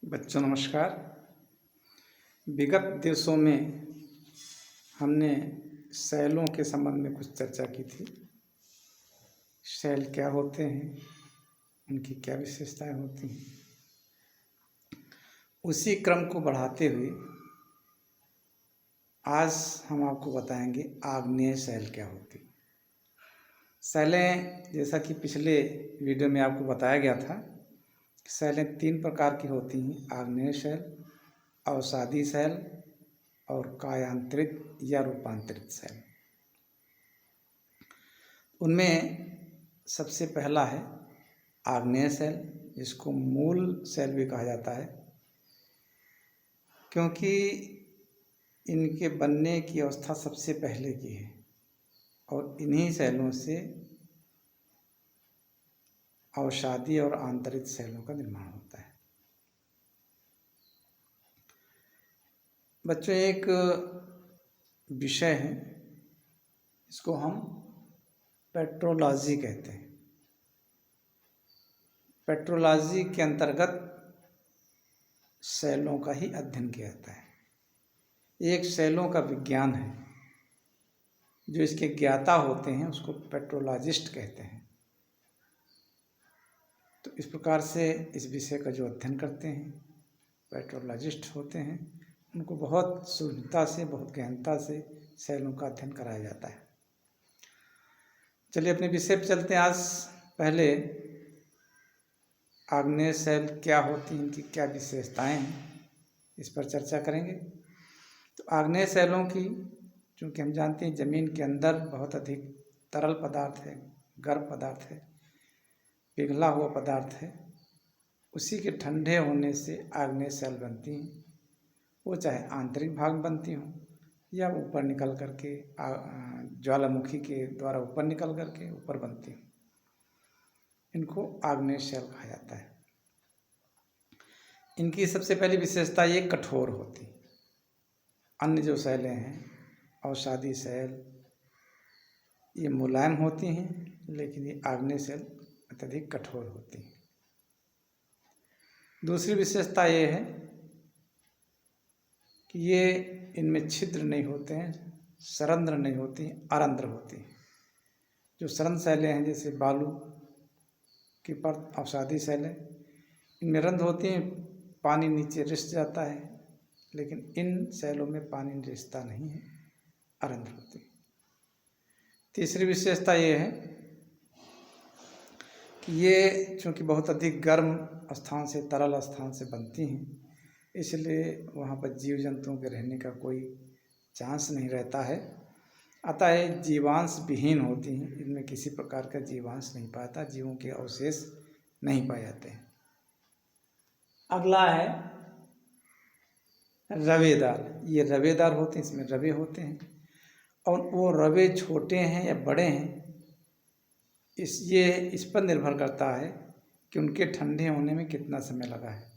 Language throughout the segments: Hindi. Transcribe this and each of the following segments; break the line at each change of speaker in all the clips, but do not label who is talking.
बच्चों नमस्कार। विगत दिवसों में हमने सेलों के संबंध में कुछ चर्चा की थी। सेल क्या होते हैं, उनकी क्या विशेषताएं होती हैं। उसी क्रम को बढ़ाते हुए आज हम आपको बताएंगे आग्नेय सेल क्या होती है। सेलें, जैसा कि पिछले वीडियो में आपको बताया गया था, सेलें 3 प्रकार की होती हैं: आग्नेय सेल, अवसादी सेल और कायांतरित या रूपांतरित सेल। उनमें सबसे पहला है आग्नेय सेल, जिसको मूल सेल भी कहा जाता है, क्योंकि इनके बनने की अवस्था सबसे पहले की है और इन्हीं सेलों से अवसादी और आंतरिक सेलों का निर्माण होता है। बच्चों, एक विषय है, इसको हम पेट्रोलॉजी कहते हैं। पेट्रोलॉजी के अंतर्गत सेलों का ही अध्ययन किया जाता है। एक सेलों का विज्ञान है। जो इसके ज्ञाता होते हैं उसको पेट्रोलॉजिस्ट कहते हैं। तो इस प्रकार से इस विषय का जो अध्ययन करते हैं पेट्रोलॉजिस्ट होते हैं, उनको बहुत सूक्ष्मता से, बहुत गहनता से सेलों का अध्ययन कराया जाता है। चलिए अपने विषय पर चलते हैं। आज पहले आग्नेय सेल क्या होती हैं, इनकी क्या विशेषताएं हैं, इस पर चर्चा करेंगे। तो आग्नेय सेलों की, चूँकि हम जानते हैं ज़मीन के अंदर बहुत अधिक तरल पदार्थ है, गर्म पदार्थ है, पिघला हुआ पदार्थ है, उसी के ठंडे होने से आग्नेय सेल बनती हैं। वो चाहे आंतरिक भाग बनती हों या ऊपर निकल करके ज्वालामुखी के द्वारा ऊपर निकल करके ऊपर बनती हों, इनको आग्नेय सेल कहा जाता है। इनकी सबसे पहली विशेषता ये कठोर होती। अन्य जो सेलें हैं, अवसादी सेल, ये मुलायम होती हैं, लेकिन ये आग्नेय सेल अत्यधिक कठोर होती हैं। दूसरी विशेषता ये है कि ये इनमें छिद्र नहीं होते हैं, सरंध्र नहीं होती, अरंध्र होती हैं। जो सरंध्र सेलें हैं, जैसे बालू की परत, अवसादी सेलें, इनमें रंध्र होती हैं, पानी नीचे रिस जाता है, लेकिन इन सेलों में पानी रिसता नहीं है, अरंध्र होती है। तीसरी विशेषता ये है कि ये चूँकि बहुत अधिक गर्म स्थान से, तरल स्थान से बनती हैं, इसलिए वहाँ पर जीव जंतुओं के रहने का कोई चांस नहीं रहता है। अतः ये जीवांश विहीन होती हैं, इनमें किसी प्रकार का जीवांश नहीं पाता, जीवों के अवशेष नहीं पाए जाते हैं। अगला है रवेदार। ये रवेदार होते हैं, इसमें रवे होते हैं, और वो रवे छोटे हैं या बड़े हैं, इस पर निर्भर करता है कि उनके ठंडे होने में कितना समय लगा है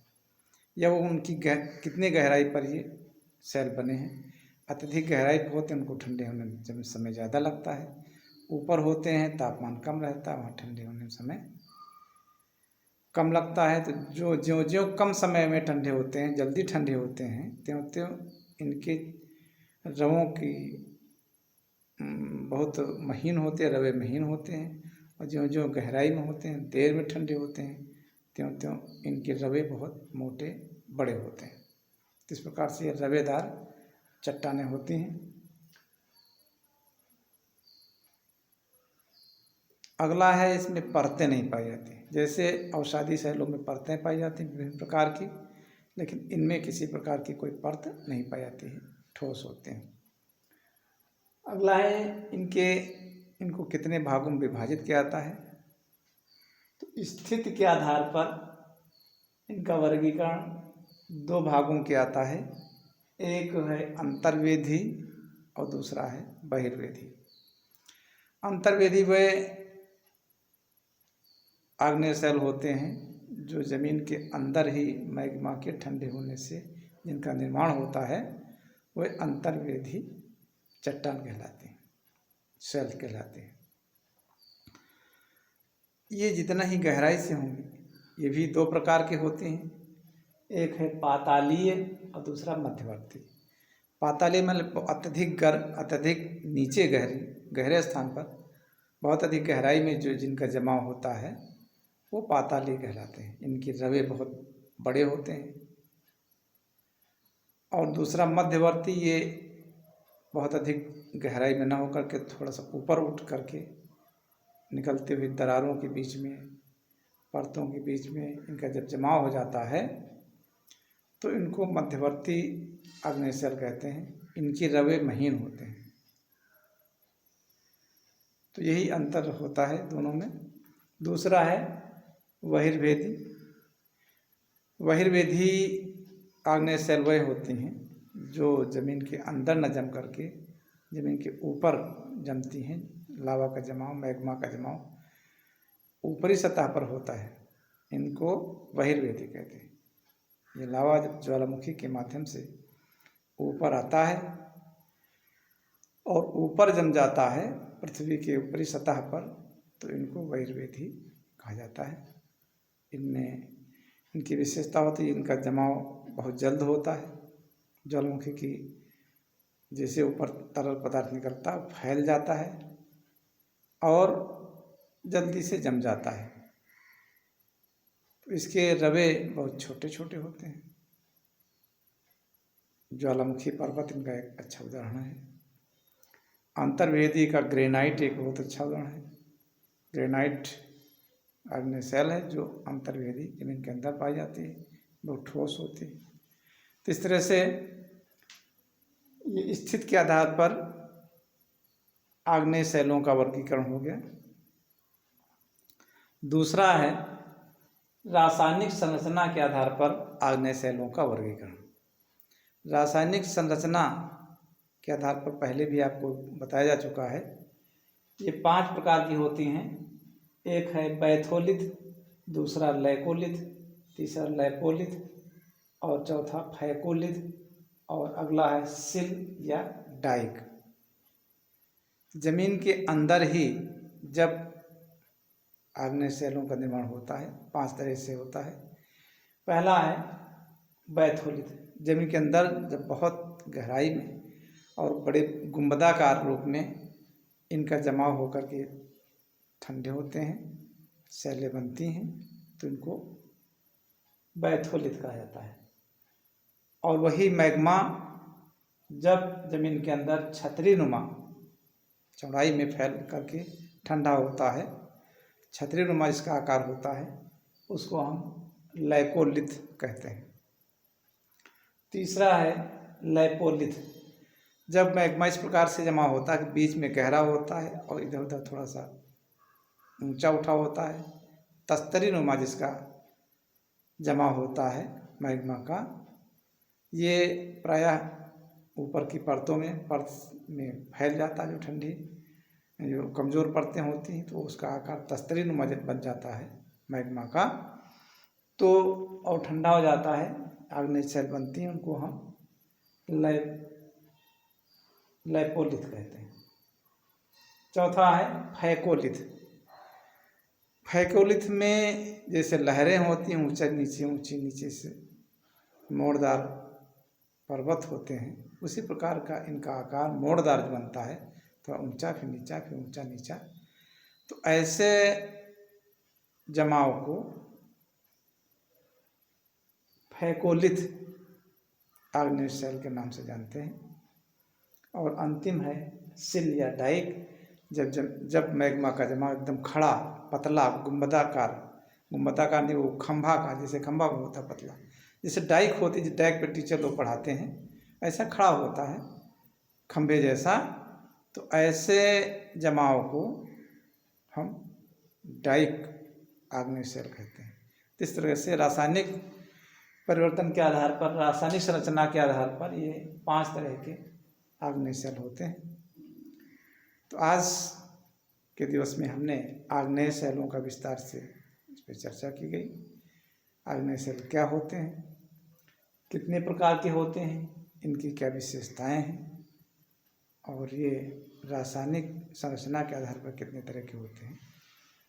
या वो उनकी कितने गहराई पर ये सेल बने हैं। अत्यधिक गहराई पर होते हैं, उनको ठंडे होने में समय ज़्यादा लगता है। ऊपर होते हैं, तापमान कम रहता है, वहाँ ठंडे होने में समय कम लगता है। तो जो जो कम समय में ठंडे होते हैं, जल्दी ठंडे होते हैं, त्यों त्यों इनके रवों की बहुत महीन होते हैं, रवे महीन होते हैं। और जो जो गहराई में होते हैं, देर में ठंडे होते हैं, त्यों त्यों इनके रवे बहुत मोटे बड़े होते हैं। इस प्रकार से ये रवेदार चट्टानें होती हैं। अगला है, इसमें परतें नहीं पाई जाती। जैसे अवसादी सेलों में परतें पाई जाती हैं विभिन्न प्रकार की, लेकिन इनमें किसी प्रकार की कोई परत नहीं पाई जाती है, ठोस होते हैं। अगला है, इनको कितने भागों में विभाजित किया जाता है। तो स्थिति के आधार पर इनका वर्गीकरण 2 भागों के आता है। एक है अंतर्वेधी और दूसरा है बहिर्वेधी। अंतर्वेधी वे आग्नेय सेल होते हैं जो ज़मीन के अंदर ही मैग्मा के ठंडे होने से जिनका निर्माण होता है, वे अंतर्वेधी चट्टान कहलाते हैं, सेल कहलाते हैं। ये जितना ही गहराई से होंगे, ये भी 2 प्रकार के होते हैं। एक है पातालीय और दूसरा मध्यवर्ती। पातालीय मतलब अत्यधिक नीचे गहरे स्थान पर बहुत अधिक गहराई में जो जिनका जमाव होता है वो पातालीय कहलाते हैं। इनके रवे बहुत बड़े होते हैं। और दूसरा मध्यवर्ती, ये बहुत अधिक गहराई में न होकर के थोड़ा सा ऊपर उठ करके निकलते हुए दरारों के बीच में, परतों के बीच में इनका जब जमाव हो जाता है तो इनको मध्यवर्ती आग्नेयशैल कहते हैं। इनके रवे महीन होते हैं। तो यही अंतर होता है दोनों में। दूसरा है बहिर्वेदी। बहिर्वेदी आग्नेयशैल वह होती हैं जो ज़मीन के अंदर न जम करके ज़मीन के ऊपर जमती हैं। लावा का जमाव, मैग्मा का जमाव ऊपरी सतह पर होता है, इनको बहिर्वेदी कहते हैं। ये लावा जब ज्वालामुखी के माध्यम से ऊपर आता है और ऊपर जम जाता है पृथ्वी के ऊपरी सतह पर, तो इनको बहिर्वेदी कहा जाता है। इनमें इनकी विशेषता होती है, इनका जमाव बहुत जल्द होता है। ज्वालामुखी की जैसे ऊपर तरल पदार्थ निकलता है फैल जाता है और जल्दी से जम जाता है। तो इसके रवे बहुत छोटे छोटे होते हैं। ज्वालामुखी पर्वत इनका एक अच्छा उदाहरण है। अंतर्वेदी का ग्रेनाइट एक बहुत अच्छा उदाहरण है। ग्रेनाइट आग्नेयशैल है जो अंतर्वेदी जमीन के अंदर पाई जाती है, बहुत ठोस होती है। तो इस तरह से ये स्थिति के आधार पर आग्नेयशैलों का वर्गीकरण हो गया। दूसरा है रासायनिक संरचना के आधार पर आग्नेयशैलों का वर्गीकरण। रासायनिक संरचना के आधार पर पहले भी आपको बताया जा चुका है। ये 5 प्रकार की होती हैं। एक है बैथोलिथ, दूसरा लैकोलिथ, तीसरा लैपोलिथ और चौथा फैकोलिथ और अगला है सिल या डाइक। जमीन के अंदर ही जब आग्नेयशैलों का निर्माण होता है 5 तरह से होता है। पहला है बैथोलिथ। जमीन के अंदर जब बहुत गहराई में और बड़े गुंबदाकार रूप में इनका जमाव होकर के ठंडे होते हैं, शैलें बनती हैं, तो इनको बैथोलिथ कहा जाता है। और वही मैग्मा जब जमीन के अंदर छतरी नुमा चौड़ाई में फैल करके ठंडा होता है, छतरी नुमा इसका आकार होता है, उसको हम लैकोलिथ कहते हैं। तीसरा है लैपोलिथ। जब मैग्मा इस प्रकार से जमा होता है कि बीच में गहरा होता है और इधर उधर थोड़ा सा ऊंचा उठा होता है, तस्तरी नुमा जिसका जमा होता है मैग्मा का, ये प्रायः ऊपर की परतों में फैल जाता है। जो ठंडी जो कमज़ोर परतें होती हैं तो उसका आकार तस्तरी नुमा बन जाता है मैग्मा का, तो और ठंडा हो जाता है, आग्नेयशैल बनती हैं, उनको हम लैपोलिथ कहते हैं। चौथा है फैकोलिथ। फैकोलिथ में जैसे लहरें होती हैं, ऊंची नीचे से मोड़दार पर्वत होते हैं, उसी प्रकार का इनका आकार मोड़दार बनता है, थोड़ा ऊंचा फिर नीचा फिर ऊंचा नीचा। तो ऐसे जमाव को फैकोलिथ आग्नेयशैल के नाम से जानते हैं। और अंतिम है सिल या डाइक। जब मैग्मा का जमाव एकदम खड़ा पतला गुंबदाकार नहीं, वो खंभा का, जैसे खंभा होता है पतला, जैसे डाइक होती है, डाइक पे टीचर लोग पढ़ाते हैं, ऐसा खड़ा होता है खंभे जैसा। तो ऐसे जमाव को हम डाइक आग्नेयशैल कहते हैं। इस तरह से रासायनिक परिवर्तन के आधार पर, रासायनिक संरचना के आधार पर ये 5 तरह के आग्नेयशैल होते हैं। तो आज के दिवस में हमने आग्नेयशैलों का विस्तार से इस पर चर्चा की गई। आग्नेयशैल क्या होते हैं, कितने प्रकार के होते हैं, इनकी क्या विशेषताएं हैं, और ये रासायनिक संरचना के आधार पर कितने तरह के होते हैं।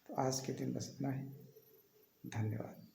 तो आज के दिन बस इतना ही। धन्यवाद।